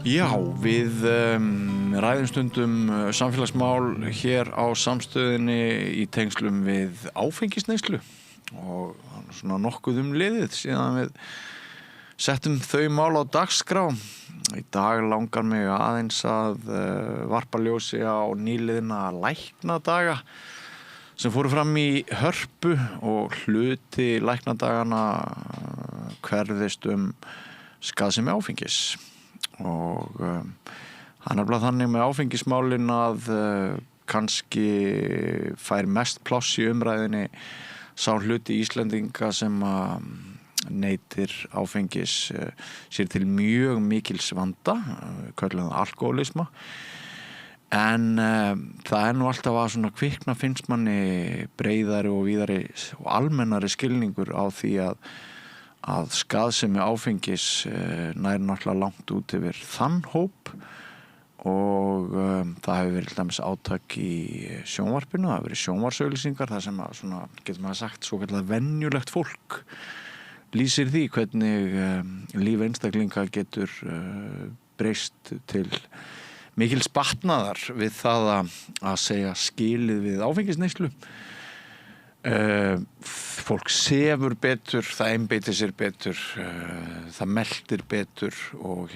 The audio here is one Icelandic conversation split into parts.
Já, við ræðum stundum samfélagsmál hér á samstöðinni í tengslum við áfengisneyslu og svona nokkuð liðið síðan við settum þau mál á dagskrá. Í dag langar mig aðeins að varpa ljósi á nýliðna læknadaga sem fóru fram í Hörpu og hluti læknadagana hverfðist skaðsemi áfengis. Og hann bara þannig með áfengismálin að kannski fær mest pláss í umræðinni sá hluti Íslendinga sem neytir áfengis sér til mjög mikils vanda, köllum það alkohólisma, en það nú alltaf að svona kvikna finnst manni breiðari og víðari og almennari skilningur á því að skaðsemi áfengis nær náttúrulega langt út yfir þann hóp og það hefur verið til dæmis átak í sjónvarpinu, það hefur verið sjónvarsauglýsingar þar sem svona, getur maður sagt, svo kallað venjulegt fólk lýsir því hvernig líf einstaklinga getur breyst til mikils batnaðar við það að segja skilið við áfengisneyslu. Fólk sefur betur, það einbeitir sér betur, það meltir betur og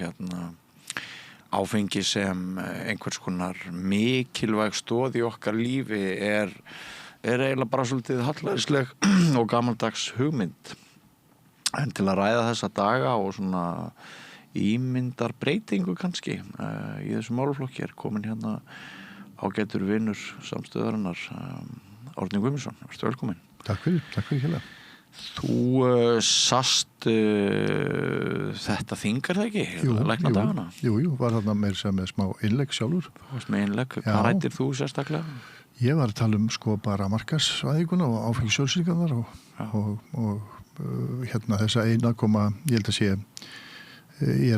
áfengi sem einhvers konar mikilvæg stoð í okkar lífi er eiginlega bara svolítið hallærisleg og gamaldags hugmynd. En til að ræða þessa daga og svona ímyndar breytingu kannski í þessum málaflokki komin ágætur vinur samstöðarinnar Árni Guðmundsson, ertu velkominn. Takk fyrir hérna. Þú sast þetta þingar það ekki? Læknadagana? Jú, var þarna með smá innlegg sjálfur. Þú varst með innlegg, hvað ræddir þú sérstaklega? Ég var að tala bara markaðsvæðinguna og áfengissjálfsýrgarnar og þessa ég held að sé, ég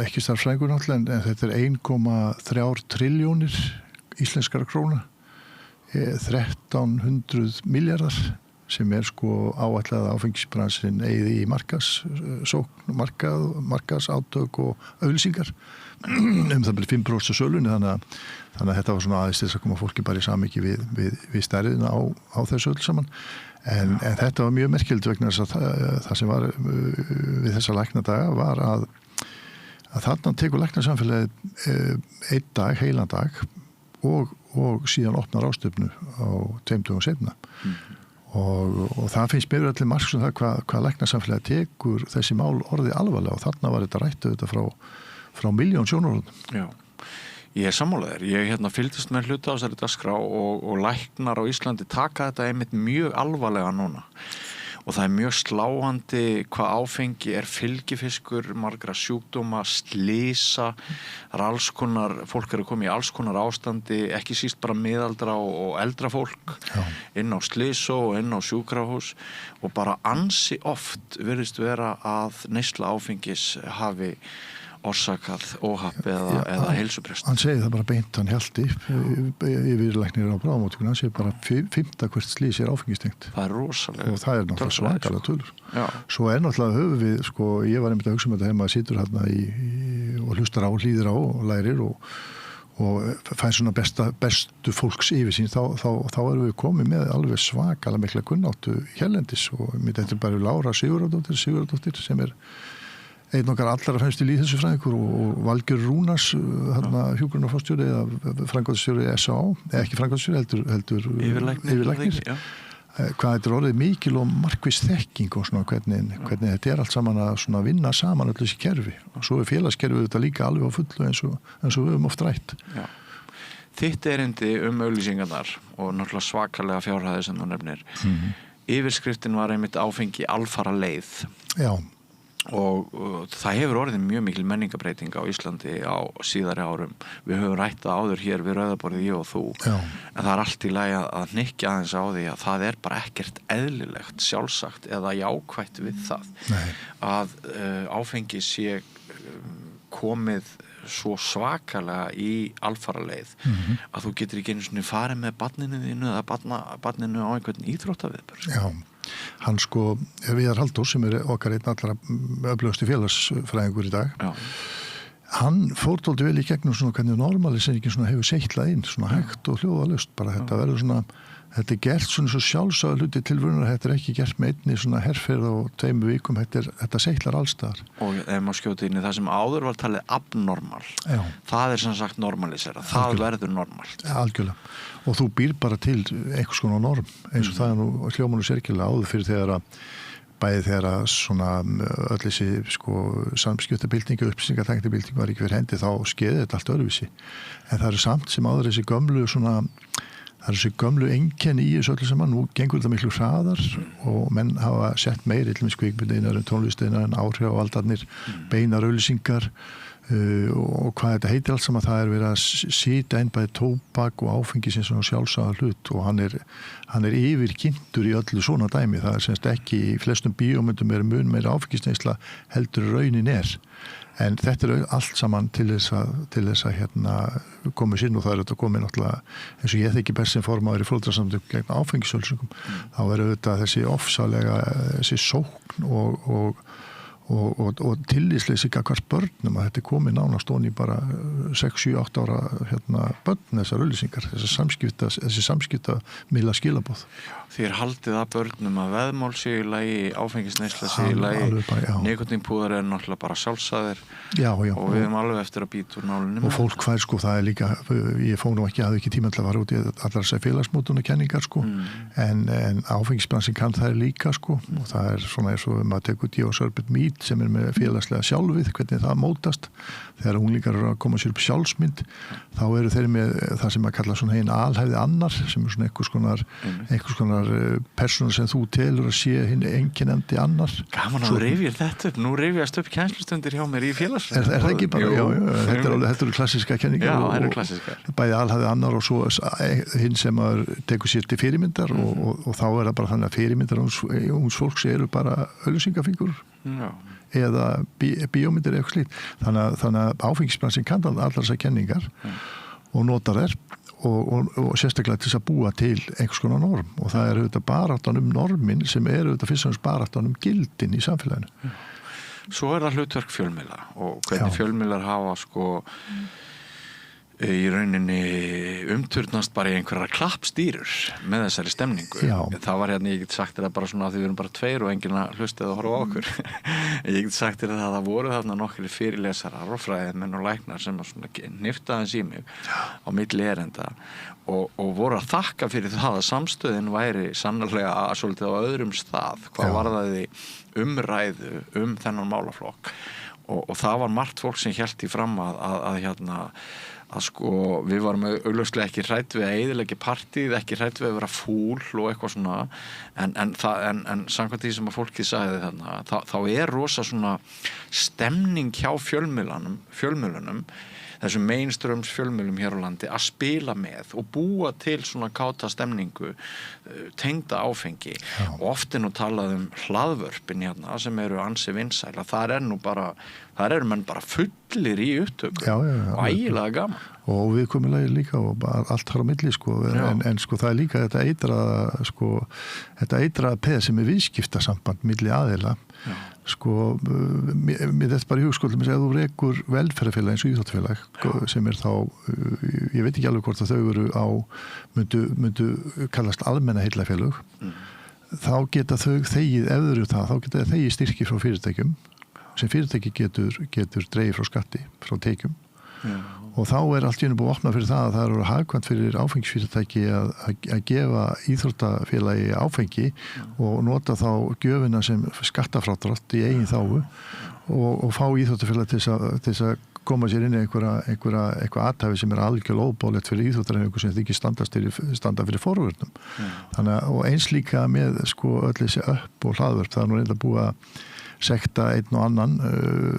ekki starffræðingur náttúrulega, en þetta 1,3 trilljónir íslenskara króna. 1300 milljarðar sem áætlað að áfengisbransin eyði í markaðssókn, markaðsátök og auglýsingar það bara 5% af sölunni þannig að þetta var svona aðeins til þess að koma fólki bara í samhengi við stærðina á þessu öll saman en þetta var mjög merkilegt vegna þess að það sem var við þessa læknadaga var að þarna tekur læknasamfélagið einn dag, heilan dag og síðan opnar ráðstefnu á 2 dögum seinna og það finnst mér allir margs um það hvað læknasamfélagið tekur þessi mál orðið alvarlega og þarna var þetta rætt frá milljón sjónarhornum. Já, ég sammála þér. Ég fylgdist með hluta á þessari dagskrá og læknar á Íslandi taka þetta einmitt mjög alvarlega núna og það mjög sláandi hvað áfengi fylgifiskur margra sjúkdóma, slysa, alls konar, fólk að koma í alls konar ástandi, ekki síst bara miðaldra og eldra fólk inn á slysó og inn á sjúkrahús og bara ansi oft virðist vera að neysla áfengis hafi orsakað óhapp eða heilsubrest. Hann segir það bara beint, hann héldi yfirlæknir á bráðamóttökunni, hann segir bara 5. hvert slys áfengistengt. Það rosalega. Og það náttúrulega svakalega tölur. Svo náttúrulega höfum við, ég var einmitt að hugsa þetta heima, situr hérna og hlustar á, hlýðir á og lærir og fær svona bestu fólks yfirsýn, þá erum við komið með alveg svakalega mikla kunnáttu hérlendis og þetta bara Lára Sigurðardóttir sem einn okkar allra fremst í lýðheilsufræðingur og Valgerður Rúnars hjúkrunarforstjóri eða framkvæmdastjóri S.A.A. ekki framkvæmdastjóri heldur yfirlæknir hvað þetta orðið mikil og markviss þekking og svona hvernig þetta allt saman að svona vinna saman öll þessi kerfi og svo félagskerfið þetta líka alveg á fullu eins og við höfum oft rætt. Já. Þitt erindi auglýsingarnar og náttúrulega svakalega fjárhæðir sem þú nefnir. Yfirskriftin var einmitt áfengi alfara leið. Já. Og það hefur orðið mjög mikil menningabreiting á Íslandi á síðari árum. Við höfum rætt það áður hér við rauðaborðið ég og þú. Já. En það allt í lagi að hnykkja aðeins á því að það bara ekkert eðlilegt, sjálfsagt eða jákvætt við það. Nei. Að áfengi sé komið svo svakalega í alfaraleið að þú getur ekki einu sinni farið með barninu þínu eða barninu á einhvern íþróttaviðburð. Já. Hann Viðar Halldór sem okkar einn allra öflugustu félagsfræðingur í dag. Já. Hann fór dálítið vel í gegnum svona hvernig normalisering svona hefur seitlað inn, svona hægt og hljóðalaust, bara þetta verður svona, þetta gert svona svo sjálfsagður hluti tilvörunar, þetta ekki gert með einni svona herferð og 2 vikum, þetta seitlar allstaðar. Og ef maður skjóti inn í það sem áður var talið abnormal, það sem sagt normalisera, það verður normalt. Algjörlega, og þú býr bara til einhvers konar norm, eins og það nú hljómanu sérkilega áður fyrir þegar svona öll þessi samskiptabilding og upplýsingatæknibilding var ekki fyrir hendi, þá skeiði þetta allt öðruvísi. En það samt sem áður þessi gömlu einkenni í þessu öllu saman, nú gengur þetta miklu hraðar og menn hafa sett meiri til með kvikmyndinar en tónlistinar en áhrifavaldarnir, beinar auglýsingar og hvað þetta heitir allt saman, það verið að sýta inn bæði tóbak og áfengi sem svona sjálfsagða hlut og hann er yfirkynntur í öllu svona dæmi, það semst ekki í flestum bíómyndum mun meira áfengisneysla heldur raunin en þetta allt saman til þess að komið sinn og það þetta komið náttúrulega eins og ég þekki best sem formaður í Foreldra-samtök gegn áfengisölsingum, þá þetta þessi ofsalega, þessi sókn og tillitsleysi gagnvart börnum að þetta komið nánast ofan í bara 6-7-8 ára börn þessar auglýsingar, þessi samskiptamila skilaboð. Þér haldið að börnum að veðmál séu í lagi, áfengisneysla séu í lagi, nikótínpúðar er náttúrulega bara sjálfsagðir og við erum alveg eftir að býta úr nálunum. Og fólk það er líka, ég fór nú hafði ekki tíma til að fara út í allar þessar félagsmótunarkenningar en áfengisbransin kann það líka og það er svona eins og maður tekur Díó Sörbet Mít sem er með félagslega sjálfið, hvernig það mótast þegar unglingar eru að koma sér upp sjálfsmynd, þá eru þeir með það sem að kalla svona hinn alhæfði annar sem er svona einhvers konar persóna sem þú telur að sé hinn einkennandi annar. Gaman að rifja þetta upp, nú rifjast upp kennslustundir hjá mér í félagsfræði. Er það ekki bara? Já, þetta eru klassíska kenningar. Já, það eru klassískar. Bæði alhæfði annar og svo hinn sem að tekur sér til fyrirmyndar og þá er það bara þannig að fyrirmyndar ungs fólks eru bara auglýsingafígúrur. Já. Eða bíómyndir eða eitthvað slíkt. Þannig að áfengisbransin kann allar þessar kenningar og notar þær og sérstaklega til þess að búa til einhvers konar norm og það er auðvitað baráttan normin sem er auðvitað fyrst og fremst baráttan gildin í samfélaginu. Svo er það hlutverk fjölmiðla og hvernig fjölmiðlar hafa í rauninni umturnast bara í einhverjar klappstýrur með þessari stemningu. Það var ég get sagt þér það bara svona að því við erum bara 2 og enginn að hlusta eða horfa á okkur. Ég get sagt þér að það voru þarna nokkrir fyrirlesarar og fræðimenn og læknar sem svona nifta aðeins í mig á milli erinda og voru að þakka fyrir það að samstöðin væri sannarlega svolítið á öðrum stað hvað varðaði umræðu þennan málaflokk og það var margt fólk sem hélt í fram að við varum augljóslega ekki hrædd við að eyðileggja partíð, ekki hrædd við að vera fúl og eitthvað svona en samkvæmt því sem að fólkið sagði þarna, þá er rosa svona stemning hjá fjölmiðlunum þessum mainströms fjölmiðlum hér á landi að spila með og búa til svona káta stemningu tengda áfengi og oft nú talað hlaðvörpin hérna sem eru ansi vinsæla, þar eru menn bara fullir í upptöku og ægilega gaman. Og viðkomulegir líka og bara allt har á milli en það er líka þetta eitraða peð sem er viðskiptasamband milli aðila mér þetta bara í hugskólum ef þú rekur velferðarfélag eins og íþróttafélag sem er þá ég veit ekki alveg hvort að þau eru myndu kallast almenna heillafélög þá geta þau þegið ef þau eru það, þá geta þau þegið styrki frá fyrirtækjum sem fyrirtæki getur dreigið frá skatti, frá tekjum og þá er allt í einu búið að opna fyrir það að það eru hagkvæmt fyrir áfengisfyrirtæki að gefa íþróttafélagi áfengi og nota þá gjöfina sem skattafrádrátt í eigin þágu og fá íþróttafélagi til þess að koma sér inn í eitthvað athæfi sem er algjörlega óbálegt fyrir íþróttarhefingu sem þykir standa fyrir forvörnum. Og eins líka með öll þessi upp og hlaðvörp, það er nú reynda búið að sekta einn og annan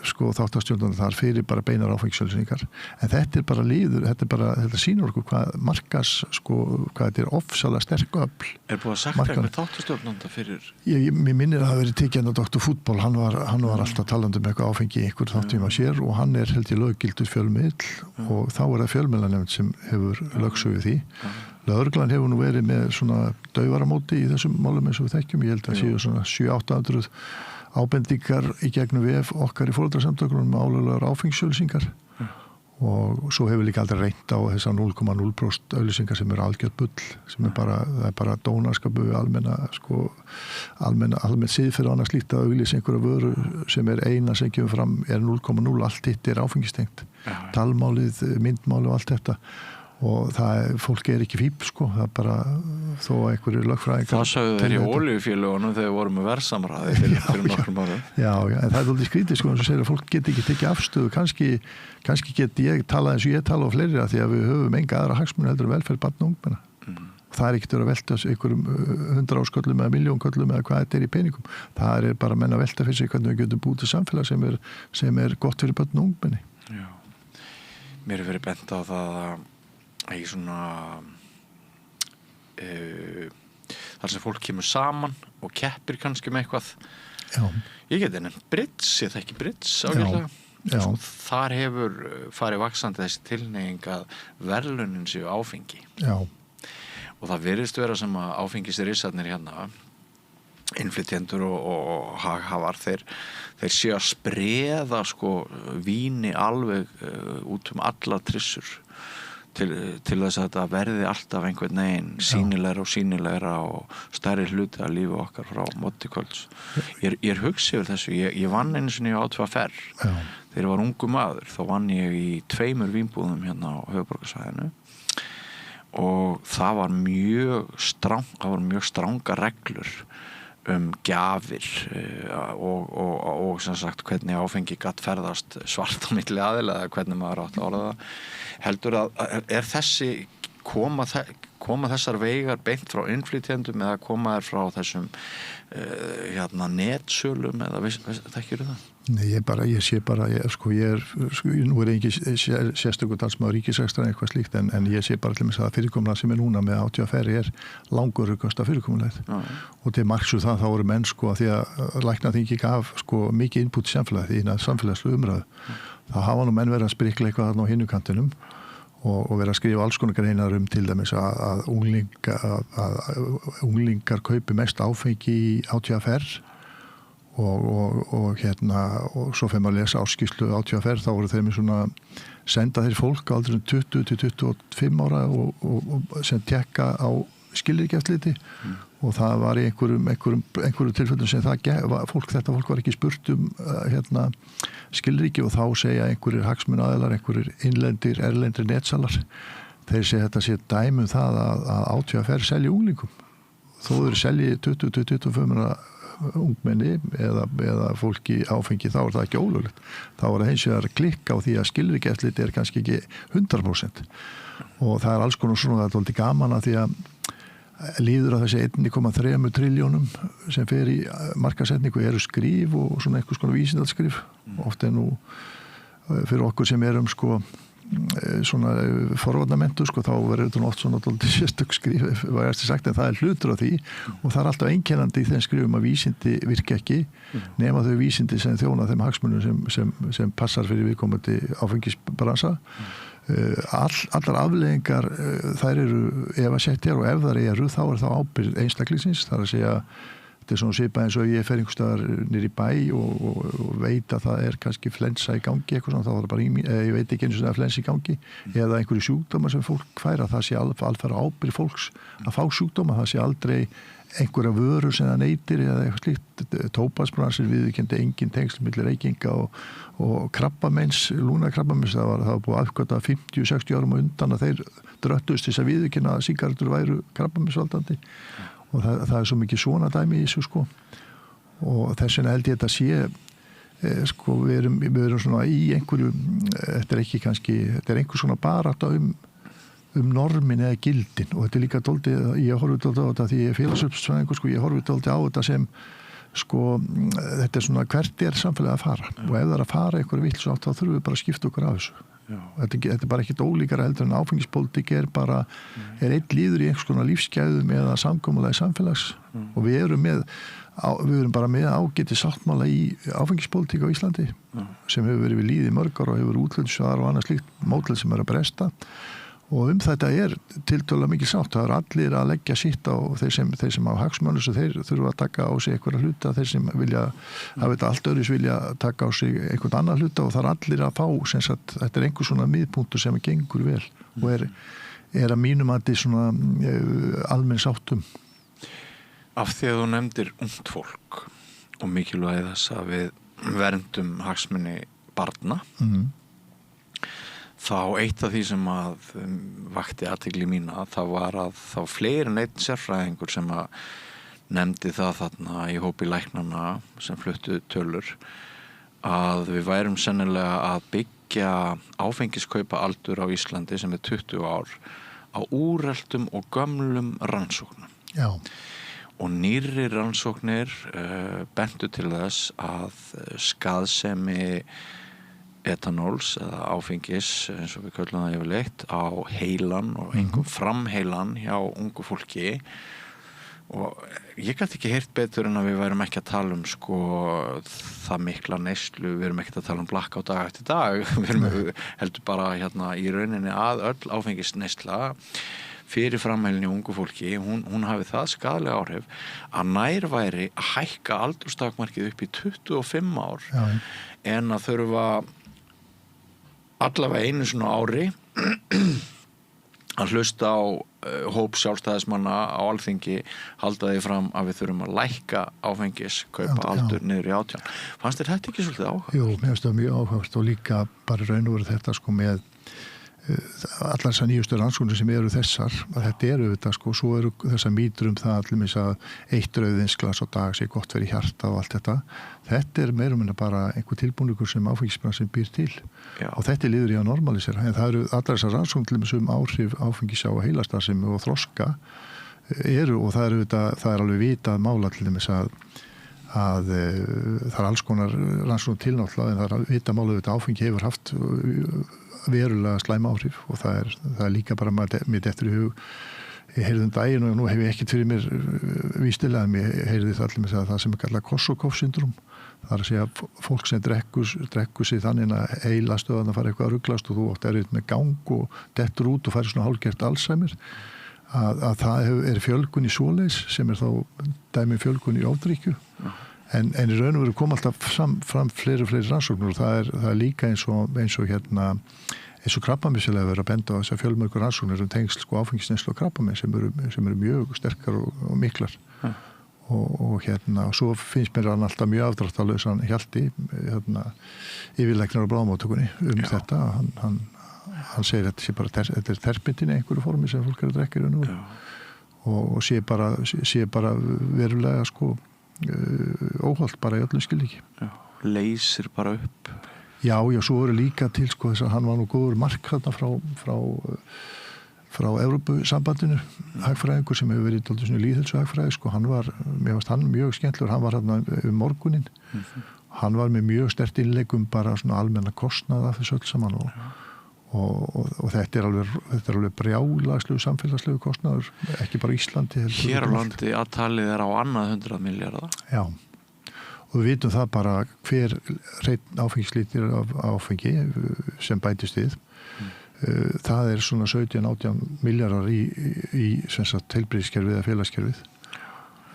þáttastjórnarnar þar fyrir bara beinar áfengisauglýsingar en þetta er bara líður, þetta sýnir okkur hvað markas hvað þetta er ofsalega sterk öfl. Er búið að sekta einhver þáttastjórnarnar fyrir? Mér minnir að það verið tekið á Dr. Fútból, hann var alltaf talandi eitthvað áfengi í einhver þáttum að sér og hann er held í löggildur fjölmiðl og þá er það fjölmiðlanefnd sem hefur lögsögu því. Lögreglan hefur nú verið með svona dauvaramóti í þessum málum eins og við þekkjum, ég held að séu svona 700-800 ábendingar í gegnum VF okkar í foreldrasamtökunum um álöglegar áfengisauglýsingar og svo hefur líka aldrei reynt á þessar 0,0% auglýsingar sem eru algjört bull, sem það er bara dónaskapu almenn siðferði og annað slíkt að auglýsa einhverja vöru sem er eina sem kemur fram er 0,0, allt hitt er áfengistengt. Talmálið, myndmálið og allt þetta og fólk er ekki fíp sko, það bara þó að einhverju lögfræðingar. Það sögðu þeir í olíufélögunum þegar við vorum með verðsamræði fyrir nokkrum árum. Já, en það er alveg skrítið sko, eins og segir að fólk get ekki tekið afstöðu, kannski get ég talað eins og ég tala á fleiri að því að við höfum enga aðra hagsmuni heldur velferð barna og ungmenna. Það er ekkert að velta einhverjum 100 ásköllum eða miljónköllum eða hvað þetta er í peningum. Það er bara menn að velta fyrir sig hvernig við getum búið til samfélag sem er gott fyrir barna og ungmenni. Já. Mér hefur verið bent á það að í svona þar sem fólk kemur saman og keppir kannski með eitthvað. Já. Ég geti nefnt Brits, ég þekki Brits ágætlega. Já. Þar hefur farið vaxandi þessi tilhneiging að verðlaunin séu áfengi. Já. Og það virðist vera sem að áfengisrisarnir hérna, innflytjendur og haghafar, þeir séu að spreða sko víni alveg út allar trissur til þess að þetta verði alltaf einhvern veginn sýnilegra og stærri hluti að lífi okkar frá móti kvölds. Ég er hugsið yfir þessu, ég vann einu sinni á 2 ferr. Þegar ég var ungu maður, þá vann ég í 2 vínbúðum hérna á höfuðborgarsvæðinu og það var mjög stranga reglur gjafir og sem sagt hvernig áfengi gat ferðast svart á milli aðila eða hvernig maður átt að orða það. Heldur að koma þessar veigar beint frá innflytjendum eða koma þær frá þessum netsölum eða þekkirðu það? Nei, ég sé bara, nú er ekki sérstökur talsmaður ríkisrekstrar eitthvað slíkt en ég sé bara til þess að fyrirkomulag sem er núna með 80 ferri er langurugasta fyrirkomulag og til marksu það þá eru menn sko að því að læknaþingi gaf sko mikið input í samfélagi því að samfélagslu umræðu. Það hafa nú menn verið að sprikla eitthvað þarna á hinnukantinum og verið að skrifa alls konar greinar til dæmis að unglingar kaupi mest áfengi í 80 ferr og svo fyrir maður að lesa áskýrslu 80 ferð, þá voru þeir með svona senda þeir fólk á aldrei 20 til 25 ára og sem tekka á skilríkjaftliti og það var í einhverjum tilfellum sem þetta fólk var ekki spurt skilríki og þá segja einhverjir hagsmunaaðilar, einhverjir innlendir, erlendir netsalar, þeir segja þetta sé dæmi það að 80 ferð selji unglingum þó þeir selji 20 til 25 ára ungmenni eða fólki áfengi, þá er það ekki ólöglegt. Þá er það hins vegar klikka á því að skilríkjaeftirlit er kannski ekki 100% og það er alls konar svona, það er dálítið gaman að því að líður að þessi 1,3 triljónum sem fer í markasetningu eru skrif og svona einhvers konar vísindalskrif oft nú fyrir okkur sem erum sko svona forvarnamentu sko, þá verður þetta oft svona sérstök skrif var eftir sagt en það er hlutur á því og það er alltaf einkennandi í þeim skrifum að vísindi virka ekki nema þau vísindi sem þjóna þeim hagsmunum sem passar fyrir viðkomandi áfengisbransa allar afleiðingar þær eru ef að setja og ef þær eru þá er það ábyrgð einstaklingsins, það er að segja þetta er svona svipað eins og ég fer einhvers staðar niður í bæ og veit að það er kannski flensa í gangi eitthvað svona, þá er það bara ég veit ekki eins og það er flensa í gangi eða einhverju sjúkdóma sem fólk fær að það sé alfara ábyrgð fólks að fá sjúkdóma, það sé aldrei einhverja vörur sem það neytir eða eitthvað slíkt, tóbaksbransir viðurkenndi engin tengsl milli reykinga og krabbameins, lungnakrabbameins það var búið aðkvæmta 50-60 árum undan að þeir dröttust þess að viðurkenna að sígarettur væru krabbameinsvaldandi og það er svo mikið svona dæmi í þessu sko og þess vegna held ég þetta sé sko við erum svona í einhverju þetta er einhver svona barátta normin eða gildin og þetta er líka dálítið, ég horfi dálítið á þetta því ég er félagsupsfræðingur sko, ég horfi dálítið á þetta sem sko þetta er svona hvert er samfélagið að fara og ef það er að fara einhverju vill svo átt þá þurfum við bara að skipta okkur af þessu. Þetta er bara ekkert ólíkara heldur en áfengispólitík er einn líður í einhvers konar lífsgæðum eða samkomulagi samfélags og við erum bara með ágæti sáttmála í áfengispólitík á Íslandi sem hefur verið við lýði mörg ár og hefur útlöndisvar og annað slíkt módel sem er að bresta og þetta tiltölulega mikil sátt. Það allir að leggja sitt á þeir sem á hagsmunum, svo þeir þurfa að taka á sig einhverja hluta, þeir sem vilja hafa þetta allt öðruvísi vilja taka á sig einhvern annan hluta og það allir að fá, sem sagt, þetta einhver svona miðpunktur sem gengur vel og er að mínum að þetta svona almenn sáttum. Af því að þú nefndir ungt fólk og mikilvægi þess að við verndum hagsmuni barna, þá eitt af því sem að vakti athygli mína, það var að þá fleiri en einn sérfræðingur sem að nefndi það þarna í hópi læknanna sem fluttu tölur, að við værum sennilega að byggja áfengiskaupa aldur á Íslandi sem 20 ár á úreltum og gömlum rannsóknum. Já. Og nýrri rannsóknir bentu til þess að skaðsemi etanóls eða áfengis, eins og við köllum það yfirleitt, á heilan og einhver framheilan hjá ungu fólki. Og ég gæti ekki heyrt betur en að við værum ekki að tala um það mikla neyslu, við erum ekki að tala um blackout dag eftir dag, við erum heldur bara í rauninni að öll áfengisneysla fyrir framheilinni ungu fólki, hún hafi það skaðlega áhrif að nær væri að hækka aldurstakmarkið upp í 25 ár. Já. En að þurfa allavega einu svona ári að hlusta á hóp sjálfstæðismanna á Alþingi halda því fram að við þurfum að lækka áfengiskaupa aldur niður í 18. Fannst þér þetta ekki svolítið áhugavert? Jú, mér finnst það mjög áhugavert og líka bara raun og veru þetta með allar þessar nýjustu rannsóknir sem eru þessar, að þetta þetta svo eru þessar mýtur það allir að eitt rauðvinsglas á dag sé gott fyrir hjarta og allt þetta meira minna bara einhver tilbúningur sem áfengisbransin býr til. Já. Og þetta liður í að normalisera, en það eru allar þessar rannsóknir áhrif áfengis á heilastarfsemi og þroska og það alveg vitað mála til dæmis að það alls konar rannsóknir tilnáttúrulega, en það vitað mála áfengi hefur haft verulega slæma áhrif og það líka bara mitt eftir í hug. Ég heyrði daginn og nú hef ég ekkert fyrir mér vístilega, en ég heyrði það allir með það sem kallað Korsakoff-syndrom. Það að segja fólk sem drekkur sig þannig að heilastöðan fara eitthvað að ruglast og þú átt erfitt með gang og dettur út og færi svona hálfgert Alzheimer, að það fjölgun í svoleiðis sem þá dæmi fjölgun í ofdrykkju. En í raun og veru kom alltaf fram fleiri rannsóknir og það er líka eins og krabbameinslega verið að benda á þessar fjölmörgur rannsóknir tengsl áfengisneyslu og krabbamein sem eru mjög sterkar og miklar. Og svo finnst mér hann alltaf mjög afdráttarlausan Hjalti, yfirlæknir á bráðamóttökunni þetta. Hann segir að þetta terpentin í einhverju formi sem fólk að drekka í raun og veru. Og sé bara verulega óholt bara í öllum skilningi. Já, leysir bara upp. Já, svo eru líka til þess að hann var nú góður mark þarna frá Evrópusambandinu, hagfræðingur sem hefur verið dálítið svona lýðheilsuhagfræði, mér fannst hann mjög skemmtilegur, hann var þarna morguninn. Hann var með mjög sterkt innlegum bara svona almenna kostnað af þessu öll saman og þetta alveg brjálaslegu samfélagslegu kostnaður, ekki bara Íslandi. Hér á landi að talið á annað 100 milljarða. Já, og við vitum það bara hver hreinn áfengislítir af áfengi sem bætist við. Það svona 17-18 milljarðar í heilbrigðiskerfið eða félagskerfið.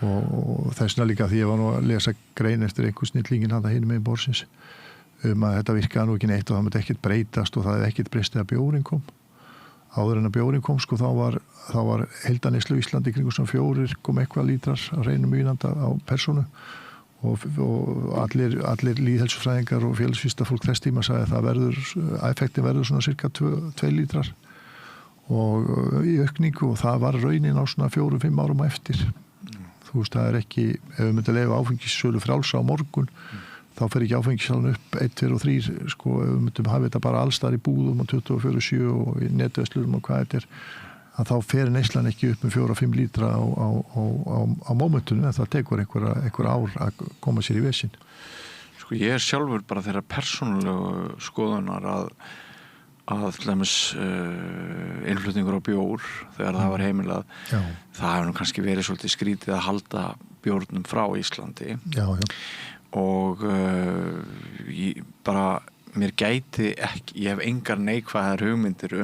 Og þessna líka því ég var nú að lesa grein eftir einhver snillingin handa hinum með borðsins að þetta virkaði nú ekki neitt og það myndi ekkert breytast og það hefði ekkert breyst þegar bjórinn kom. Áður en að bjórinn kom þá var heildaneyslu í Íslandi kringum svona 4,1 lítrar á reinum mínanda á persónu og allir lýðheilsufræðingar og félagsvísinda fólk þess tíma sagði að effektin verður svona cirka 2 lítrar og í aukningu og það var raunin á svona 4-5 árum eftir. Þú veist, það ekki, ef við myndum að leyfa áfengissölu frjálsa á morgun þá fer ekki áfengissalan upp 1, 2 og 3 ef við myndum hafa þetta bara allstar í búðum og 24/7 og í netverslunum og hvað þetta að þá fer neyslan ekki upp með 4-5 lítra á mómentunum en það tekur einhver ár að koma sér í vesinn. Ég sjálfur bara þeirra persónulegu skoðunar að til dæmis innflutningur á bjór þegar það var heimilað. Já. Það hefur nú kannski verið svolítið skrítið að halda bjórnum frá Íslandi. Já. Og mér gæti ekki, ég hef engar neikvæðar hugmyndir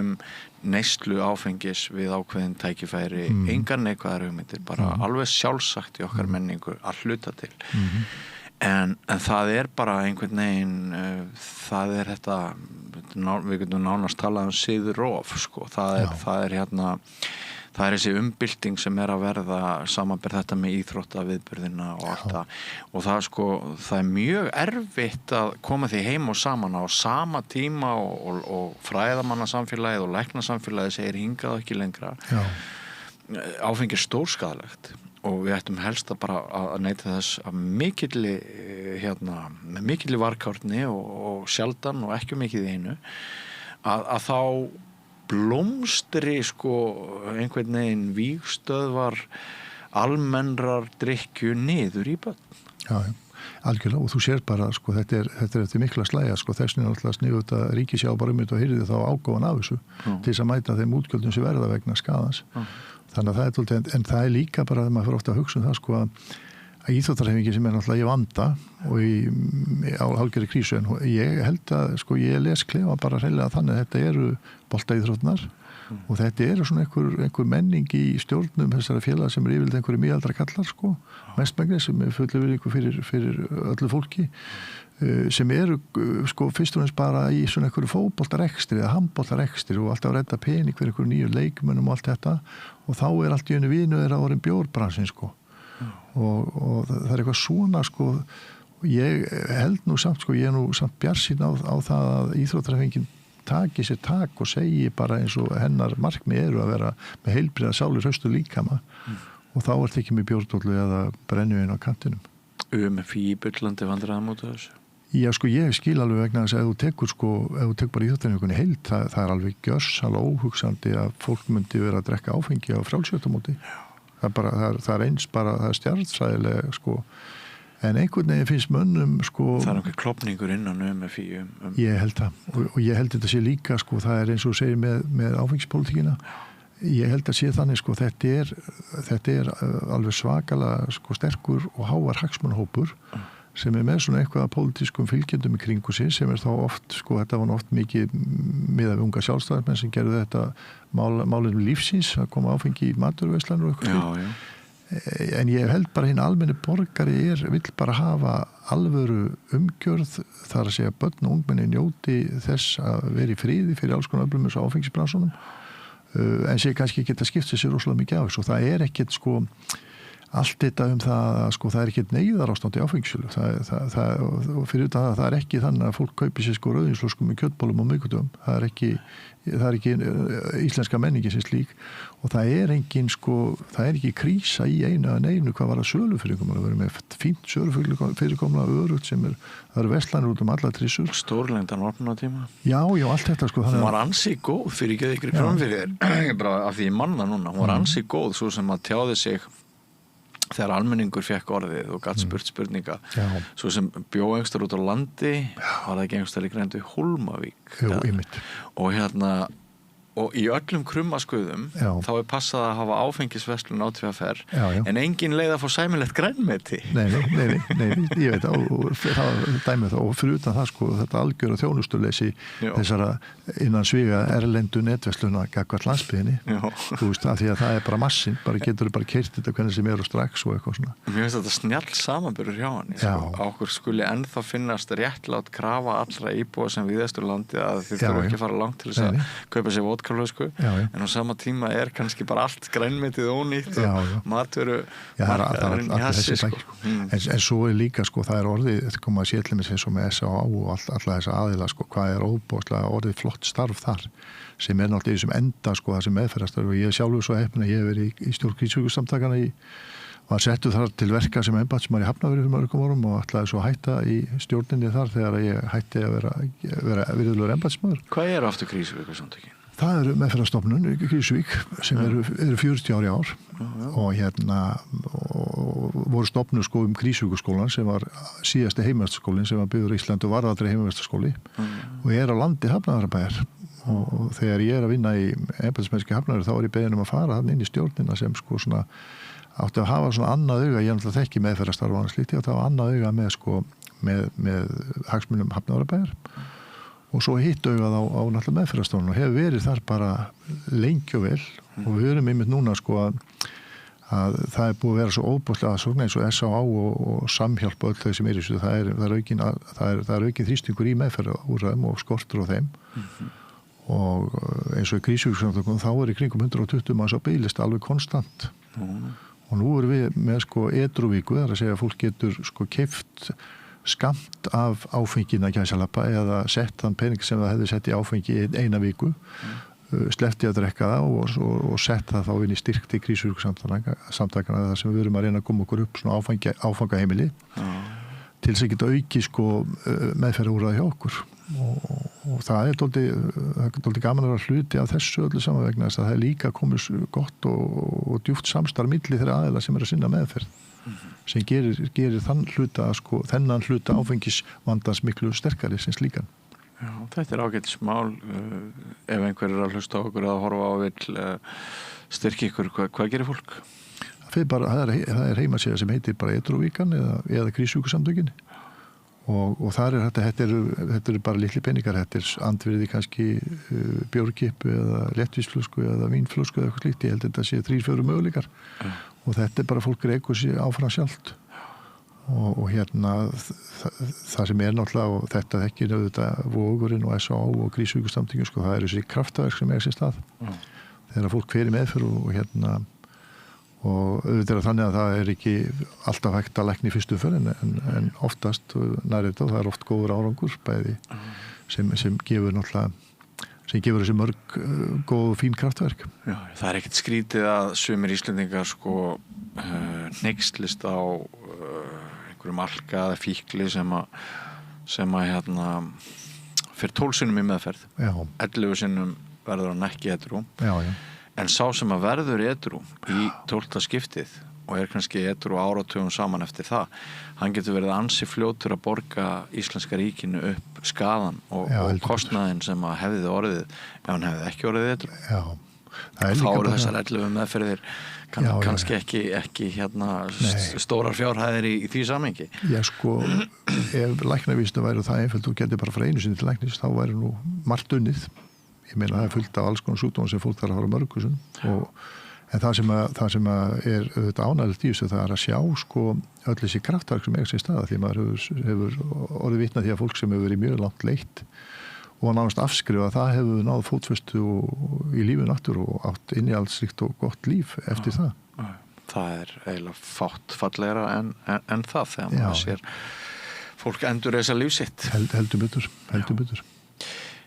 neyslu áfengis við ákveðin tækifæri, engar neikvæðar hugmyndir, bara alveg sjálfsagt í okkar menningu að hluta til. En það bara einhvern veginn, það þetta, við getum nánast talað siðrof, sko. Það hérna, það þessi umbylting sem að verða samanber þetta með íþróttaviðburðina og allt það. Og það, sko, það mjög erfitt að koma því heim og saman á sama tíma og fræðamannasamfélagið og læknasamfélagið segir hingað ekki lengra. Já. Áfengi stórskaðlegt. Og við ættum helst að bara að neyta þess að með mikilli varkárni og sjaldan og ekki mikið í einu að þá blómstri sko einhvern veginn vígstöðvar almennrar drykkju niður í börn. Já, algjörlega, og þú sér bara sko þetta er eftir mikla slæja sko, þessin alltaf sniðu þetta ríkisjá bara um þetta og hyrði þá ágóðan af þessu til þess að mæta þeim útgjöldum sem verða vegna skadans. Þannig að það en það er líka bara að maður fyrir ofta að hugsa það sko að íþróttahreyfingin sem náttúrulega í vanda og á hálfgerðri krísu en ég held að sko ég les klefa bara hreinlega þannig að þetta eru boltaíþróttirnar og þetta eru svona einhver menning í stjórnum þessara félaga sem yfirleitt einhverju miðaldra kallar sko mestmegnis sem fullu virðingu fyrir öllu fólki sem eru sko fyrst og fremst bara í svona einhverju fótboltarekstri eða handboltarekstri og alltaf að redda pening fyrir einhverju nýju leikmönnum og allt þetta og þá allt í einu vinu þeirra orðin bjórbransinn sko og það eitthvað svona sko ég held nú samt sko ég nú samt bjarsýn á það að íþróttahreyfingin taki sér tak og segi bara eins og hennar markmið eru að vera með heilbrigða sálir haustu líkama og þá þetta ekki með bjórdóllu eða brennivín á kantinum. Fíbullandi vandræðum út af þessu? Já sko ég skil alveg vegna þess að ef þú tekur bara íþróttahreyfingunni heild það alveg gjörsamlega óhugsandi að fólk myndi vera að drekka áfengi á frjálsjöftamóti. Það er eins bara, það stjartfræðilega sko, en einhvern veginn finnst mönnum sko... Það einhver klopningur innan MFI Ég held það og ég held þetta sé líka sko, það er eins og segir með áfengispólitíkina ég held að sé þannig sko, þetta er alveg svakalega sko, sterkur og hávar hagsmunahópur sem með svona eitthvað pólitískum fylgjendum í kringu sig sem þá oft, sko, þetta var oft mikið miðað við unga sjálfstæðismenn sem gerðu þetta málinu lífsins að koma áfengi í maturveislanur og eitthvað. En ég held bara hinn almenni borgari vill bara hafa alvöru umgjörð þar að segja börn og ungmenni njóti þess að vera í friði fyrir alls konar öflum eins og áfengisbransunum en sé kannski geta skipt sér rosalega mikið af þessu og það ekkert sko allt þetta það að sko það ekkert neyðarástand í áfengisölu og fyrir utan það ekki þannig að fólk kaupi sér sko rauðinslöskum með kjötbólum og miðgutum það er ekki íslenska menningi sem slík og það er ekki krísa í einu hvað var að sölufyrirkomla það verður með fínt sölufyrirkomla örugt sem það eru verslanir út alla trissur Stórlengdan opnunatíma já, allt þetta sko hún var ansi góð fyrir ekki ykkur framfyrir þér bara af því ég manna núna hún var ansi góð svo sem að tjáði sig þegar almenningur fekk orðið og gatt spurt spurninga svo sem bjó einhverstaðar út á landi var það ekki einhverstaðar í grændu Hólmavík og og í öllum krummaskuðum þá passað að hafa áfengisverslun á TVFR en engin leið að fá sæmilegt grænmeti Nei, ég veit og það dæmið það og fyrir utan það sko þetta algjöra þjónustuleysi þessara innan sviga erlendu netversluna gagnvart landsbyggðinni þú veist að því að það er bara massin bara getur bara keyrt þetta hvernig sem og strax og eitthvað svona Mér finnst þetta snjall samanburður hjá hann sko. Okkur skuli ennþá finnast réttlátt krafa allra íbúa sem Víðausturlandi að þið þurfa ekki að fara langt til þess að kaupa sér vodkalösku en á sama tíma kannski bara allt grænmetið ónýtt og matvöru en svo líka sko það orðið koma að sétli með þessu með S.A.A. og alla þessa aðila sko hvað óbúslega orðið flott starf þar sem náttúrulega í þessum enda sko það sem meðferðastarf og ég sjálfur svo heppinn að ég hef verið í stjórn krísugusamtakana var settur þar til verka sem embættismaður í Hafnarfirði fyrir mörgum árum og ætlaði svo hætta í stjórninni þar þegar ég hætti að vera virðulegur embættismaður. Hvað eru aftur Krísuvíkursamtökin? Það eru meðferðarstofnun í Krísuvík sem eru 40 ári ár og voru stofnuð sko Krísuvíkurskólan sem var síðasti heimavistarskólinn sem var byggður í Íslandi og var aldrei heimavistarskóli og á landi Hafnarfjarðarbæjar og þegar ég að vinna í embættismennski Hafnarfjarðar þá var ég beðinn að fara þarna inn í stjórnina sem sko svona átti að hafa svona annað auga, ég náttúrulega þekki meðferðarstarf og slíkt, ég átti að hafa annað auga með hagsmunum Hafnarfjarðarbæjar og svo hitt augað á náttúrulega meðferðarstofnun og hefur verið þar bara lengi og vel og við erum einmitt núna sko að það er búið að vera svo óbúslega aðsókn eins og S.A.A. og Samhjálp og öll þau sem í þessu, það er aukin þrýstingur í meðferðarúrræðum og skortur á þeim og eins og í Krísuvíkursamtökum þá er í kringum 120 manns á biðlista alveg konstant og nú erum við með sko edrúvíku, það er að segja að fólk getur sko keypt skamt af áfengina gæsalappa eða sett þann pening sem það hefði sett í áfengi í eina viku sleppti að drekka það og sett það þá inn í styrk til Krísuvíkursamtakana þar sem við erum að reyna að koma okkur upp svona áfangaheimili til þess að geta auki sko meðferðarúrræði hjá okkur og það er dálítið gaman að vera hluti af þessu öllu saman vegna þess að það er líka komið gott og djúpt samstarf milli þeirra aðila sem er að sinna meðferð sem gerir þennan hluta áfengisvandans miklu sterkari sem slíkan. Já, þetta er ágætis mál ef einhver er að hlusta á okkur að horfa á vill styrkja ykkur, hvað gerir fólk? Það er heimasíða sem heitir bara Edrúvíkan eða Krísuvíkursamtökin og þar er þetta eru bara litli peningar, þetta er andvirði kannski bjórkipu eða léttvísflösku eða vínflösku eða eitthvað slíkt, ég held að þetta sé 3-4 möguleikar og þetta er bara fólk reykur sér áfram sjálft og hérna það sem er náttúrulega og þetta þekkir auðvitað Vogurinn og S.A.A. og Krísuvíkursamtökin sko, það eru þessi kraftaverk sem eiga sér stað þegar fólk fer í meðferð og hérna og auðvitað er þannig að það er ekki alltaf hægt að lækna í fyrstu umferð en oftast nær þetta og það er oft góður árangur bæði sem gefur náttúrulega sem gefur þessi mörg góð og fín kraftverk. Já, það er ekkert skrítið að sumir Íslendingar sko hneykslist á einhverjum alka eða fíkli sem að hérna fyrir 12 sinnum í meðferð. Já. 11 sinnum verður hann ekki edrú. Já. En sá sem að verður edrú í 12. skiptið og er kannski edrú áratugum saman eftir það, hann getur verið ansi fljótur að borga Íslenska ríkinu upp skaðan og kostnaðinn sem að hefði orðið ef hann hefði ekki orðið edrú. Já. Þá eru þessar 11 meðferðir kannski ekki hérna stórar fjárhæðir í því samhengi. Já sko, ef læknavísinu væri það einföld og getur bara frá einu sinni til læknis, þá væri nú margt unnið. Ég meina það er fullt af alls konar sjúkdómar sem fólk þarf að fara mörgusum en það sem er auðvitað ánægilegt í þessu það er að sjá sko öll þessi kraftverk sem eiga sér stað því maður hefur orðið vitna því að fólk sem hefur verið mjög langt leitt og nánast afskrifa það hefur náð fótfestu í lífinu aftur og átt innihaldsríkt og gott líf eftir það. Það er eiginlega fátt fallegra en það þegar maður sér fólk endur þessa líf sitt. Heldur betur.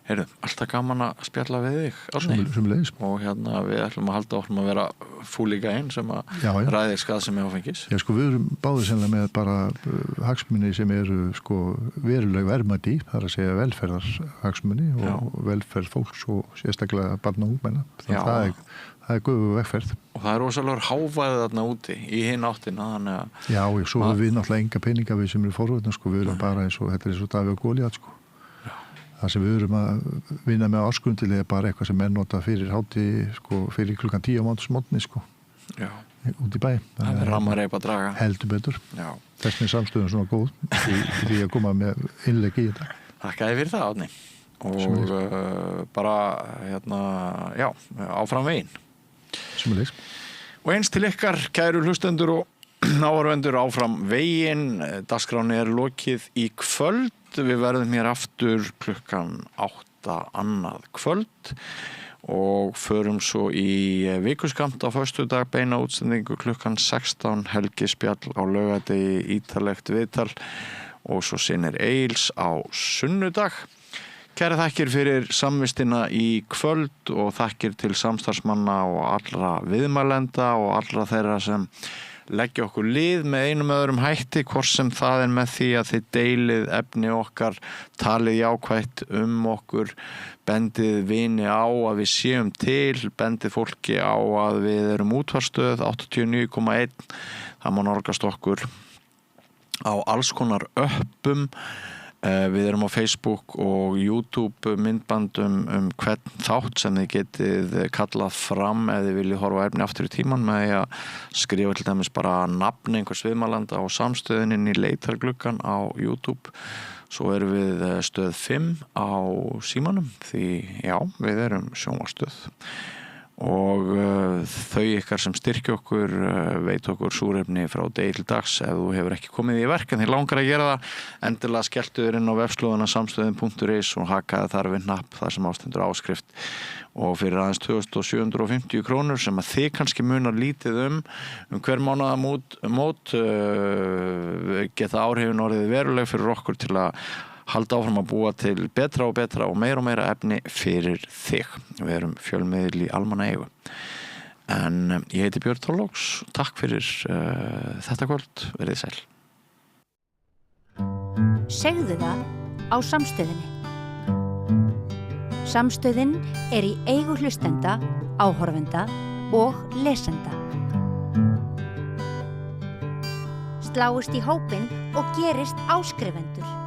Heyrðu, alltaf gaman að spjalla við þig, Árni. Sömuleiðis. Og hérna við ætlum að halda áfram að vera fúlíka einn sem að ræðir skaðsemi áfengis. Já, sko, við erum báðir sennilega með bara hagsmuni sem eru sko veruleg verðmæti, það er að segja velferðarhagsmuni og velferð fólks og sérstaklega barna og ungmenna. Það er göfu vegferð. Og það er rosalega hávæðið þarna úti í hinn áttina, þannig að... Já, svo við náttúrulega enga peninga við sem eru forvöldna, sko, við erum bara eins og Davíð og Góliat, sko. Það sem við erum að vinna með áskundilega er bara eitthvað sem nota fyrir háti, sko, fyrir klukkan 10 á mánudagsmorgni, sko. Já. Út í bæ. Það er rammareip að draga. Heldur betur. Já. Þess með samstöðun svona góð því að koma með innleggi í þetta. Þakkaði fyrir það, Árni. Og bara, áfram veginn. Sömuleiðis. Og eins til ykkar, kæru hlustendur og áhorfendur áfram veginn. Dagskráni er lokið í kvöld. Við verðum hér aftur klukkan 8 annað kvöld og förum svo í vikuskamt á föstudag, beina útsendingu klukkan 16, helgispjall á laugardegi, ítarlegt viðtal og svo sinnir Egils á sunnudag. Kæra þakkir fyrir samvistina í kvöld og þakkir til samstarfsmanna og allra viðmælenda og allra þeirra sem leggja okkur lið með einum öðrum hætti, hvort sem það er með því að þið deilið efni okkar, talið jákvætt okkur, bendið vini á að við séum til, bendið fólki á að við erum útvarpsstöð 89,1, það má nálgast okkur á alls konar öppum. Við erum á Facebook og YouTube myndbandum hvern þátt sem þið getið kallað fram ef þið viljið horfa efni aftur í tíman með því að skrifa til dæmis bara nafn einhvers viðmælanda á samstöðunin í leitargluggan á YouTube. Svo erum við stöð 5 á símanum því já, við erum sjónvarpsstöð og þau ykkar sem styrkja okkur veit okkur súrefni frá degi til dags ef þú hefur ekki komið í verk en þér langar að gera það endilega skelltu þér inn á vefslóðuna samstöðin.is og hakaði þar við hnapp þar sem ástendur áskrift og fyrir aðeins 2750 krónur sem að þið kannski munar lítið hver mánaðamót geta áhrifin orðið veruleg fyrir okkur til að halda áfram að búa til betra og meira efni fyrir þig. Við erum fjölmiðil í almannaeigu. En ég heiti Björn Þorláks. Takk fyrir þetta kvöld. Verið sæl. Segðu það á Samstöðinni. Samstöðin í eigu hlustenda, áhorfenda og lesenda. Sláist í hópinn og gerist áskrifendur.